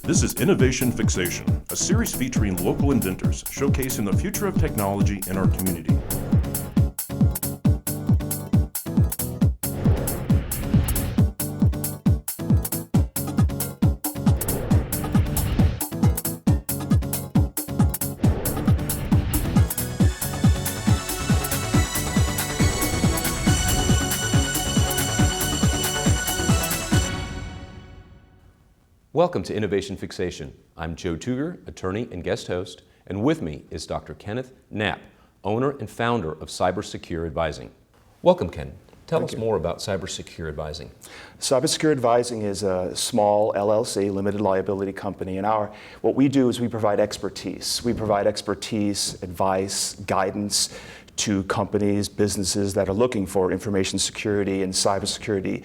This is Innovation Fixation, a series featuring local inventors showcasing the future of technology in our community. Welcome to Innovation Fixation. I'm Joe Tuger, attorney and guest host, and with me is Dr. Kenneth Knapp, owner and founder of Cybersecurity Advising. Welcome, Ken. Tell us more about Cybersecurity Advising. Cybersecurity Advising is a small LLC, limited liability company, and what we do is we provide expertise. We provide expertise, advice, guidance to companies, businesses that are looking for information security and cybersecurity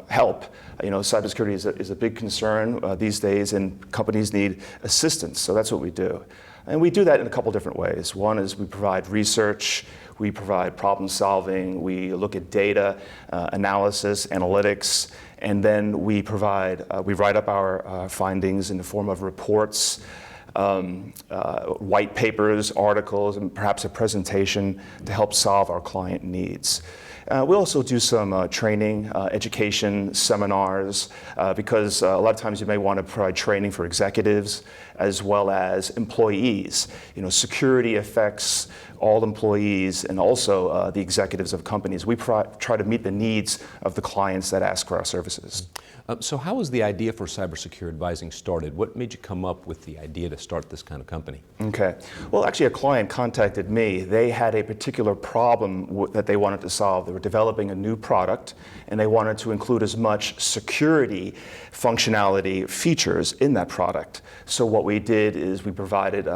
help. You know, cybersecurity is a big concern these days, and companies need assistance, so that's what we do. And we do that in a couple different ways. One is we provide research, we provide problem solving, we look at data analysis, analytics, and then we write up our findings in the form of reports, white papers, articles, and perhaps a presentation to help solve our client needs. We also do some training, education, seminars, because a lot of times you may want to provide training for executives as well as employees. You know, security affects all employees and also the executives of companies. We try to meet the needs of the clients that ask for our services. So how was the idea for Cybersecurity Advising started? What made you come up with the idea to start this kind of company? Okay. Well, actually a client contacted me. They had a particular problem that they wanted to solve. They were developing a new product and they wanted to include as much security functionality features in that product. So what we did is we provided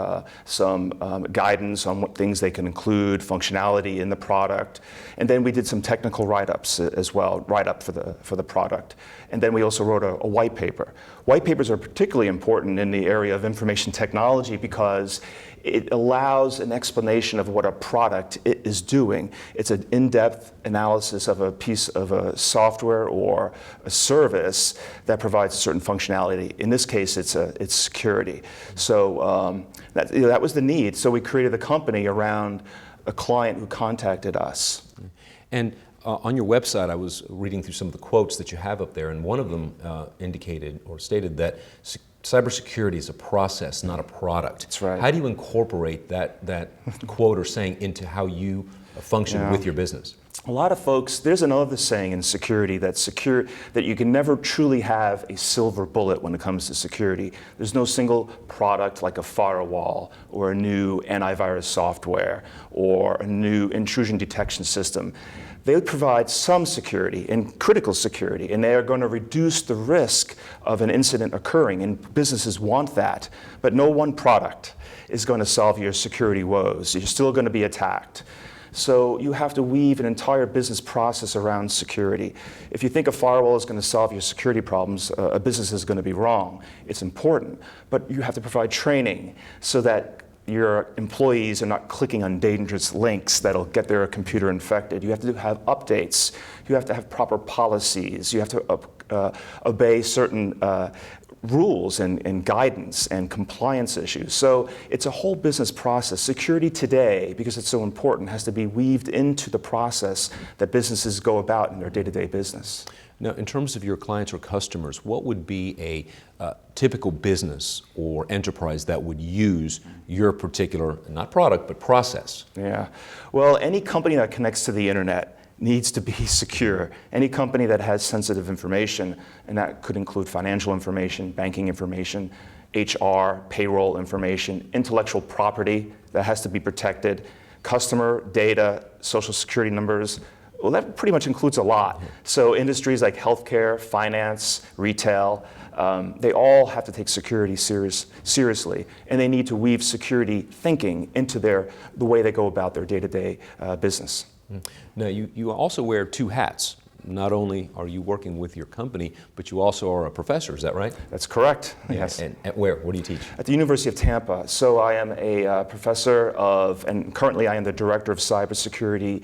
some guidance on what things they can include, functionality in the product, and then we did some technical write-ups as well, write-up for the product. And then we also wrote a white paper. White papers are particularly important in the area of information technology because it allows an explanation of what a product is doing. It's an in-depth analysis of a piece of a software or a service that provides a certain functionality. In this case, it's security. So that was the need. So we created the company around a client who contacted us. And on your website, I was reading through some of the quotes that you have up there, and one of them indicated or stated that cybersecurity is a process, not a product. That's right. How do you incorporate that quote or saying into how you function with your business? A lot of folks, there's another saying in security that you can never truly have a silver bullet when it comes to security. There's no single product like a firewall or a new antivirus software or a new intrusion detection system. They provide some security and critical security, and they are going to reduce the risk of an incident occurring, and businesses want that. But no one product is going to solve your security woes. You're still going to be attacked. So you have to weave an entire business process around security. If you think a firewall is going to solve your security problems, a business is going to be wrong. It's important, but you have to provide training so that your employees are not clicking on dangerous links that'll get their computer infected. You have to have updates. You have to have proper policies. You have to obey certain rules and guidance and compliance issues. So it's a whole business process. Security today, because it's so important, has to be weaved into the process that businesses go about in their day-to-day business. Now, in terms of your clients or customers, what would be a typical business or enterprise that would use your particular, not product, but process? Yeah. Well, any company that connects to the internet needs to be secure. Any company that has sensitive information, and that could include financial information, banking information, HR, payroll information, intellectual property that has to be protected, customer data, social security numbers. Well, that pretty much includes a lot. So industries like healthcare, finance, retail, they all have to take security seriously, and they need to weave security thinking into the way they go about their day-to-day business. Now, you also wear two hats. Not only are you working with your company, but you also are a professor, is that right? That's correct, yes. And at where? What do you teach? At the University of Tampa. So I am a professor and currently I am the director of cybersecurity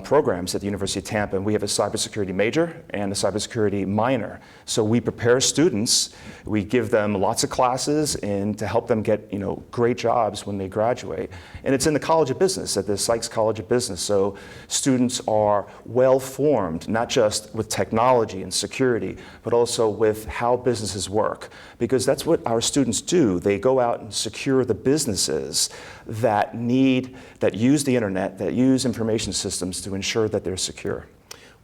programs at the University of Tampa, and we have a cybersecurity major and a cybersecurity minor. So we prepare students, we give them lots of classes and to help them get great jobs when they graduate. And it's in the College of Business, at the Sykes College of Business. So students are well formed, not just with technology and security, but also with how businesses work. Because that's what our students do. They go out and secure the businesses that use the internet, that use information systems to ensure that they're secure.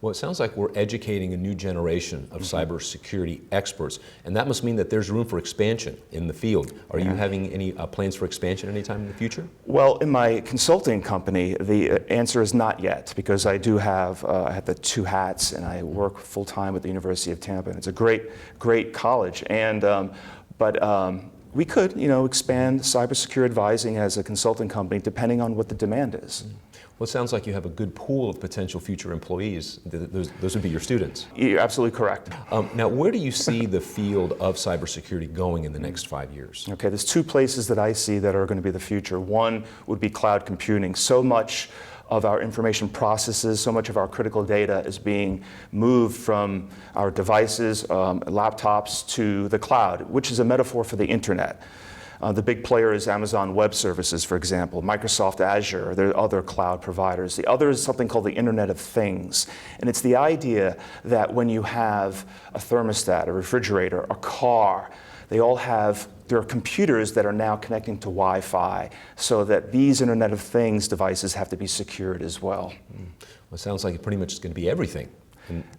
Well, it sounds like we're educating a new generation of cybersecurity experts, and that must mean that there's room for expansion in the field. Are you having any plans for expansion anytime in the future? Well, in my consulting company, the answer is not yet, because I do have I have the two hats, and I work full time at the University of Tampa, and it's a great college. And we could, expand cybersecurity advising as a consulting company, depending on what the demand is. Well, it sounds like you have a good pool of potential future employees. Those would be your students. You're absolutely correct. Now, where do you see the field of cybersecurity going in the next 5 years? Okay, there's two places that I see that are going to be the future. One would be cloud computing. So much of our information processes, so much of our critical data is being moved from our devices, laptops, to the cloud, which is a metaphor for the internet. The big player is Amazon Web Services, for example, Microsoft Azure, there are other cloud providers. The other is something called the Internet of Things. And it's the idea that when you have a thermostat, a refrigerator, a car, there are computers that are now connecting to Wi-Fi, so that these Internet of Things devices have to be secured as well. Well, it sounds like it pretty much is going to be everything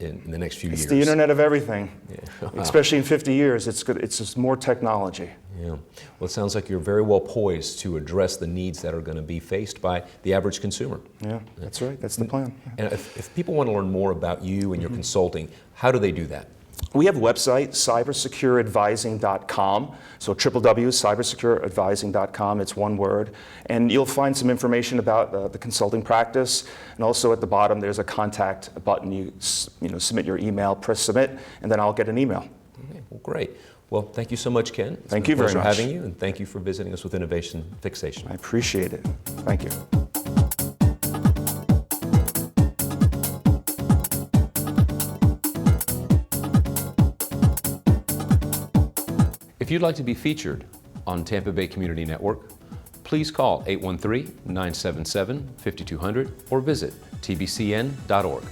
in the next few years. It's the Internet of everything, Yeah. Wow. especially in 50 years. It's just more technology. Yeah. Well, it sounds like you're very well poised to address the needs that are going to be faced by the average consumer. Yeah, that's right. That's the plan. And if people want to learn more about you and your consulting, how do they do that? We have a website, cybersecurityadvising.com. So www.cybersecurityadvising.com, it's one word. And you'll find some information about the consulting practice. And also at the bottom, there's a contact button. You submit your email, press submit, and then I'll get an email. Okay, well, great. Well, thank you so much, Ken. Thank you very much. It's been a pleasure having you, and thank you for visiting us with Innovation Fixation. I appreciate it. Thank you. If you'd like to be featured on Tampa Bay Community Network, please call 813-977-5200 or visit tbcn.org.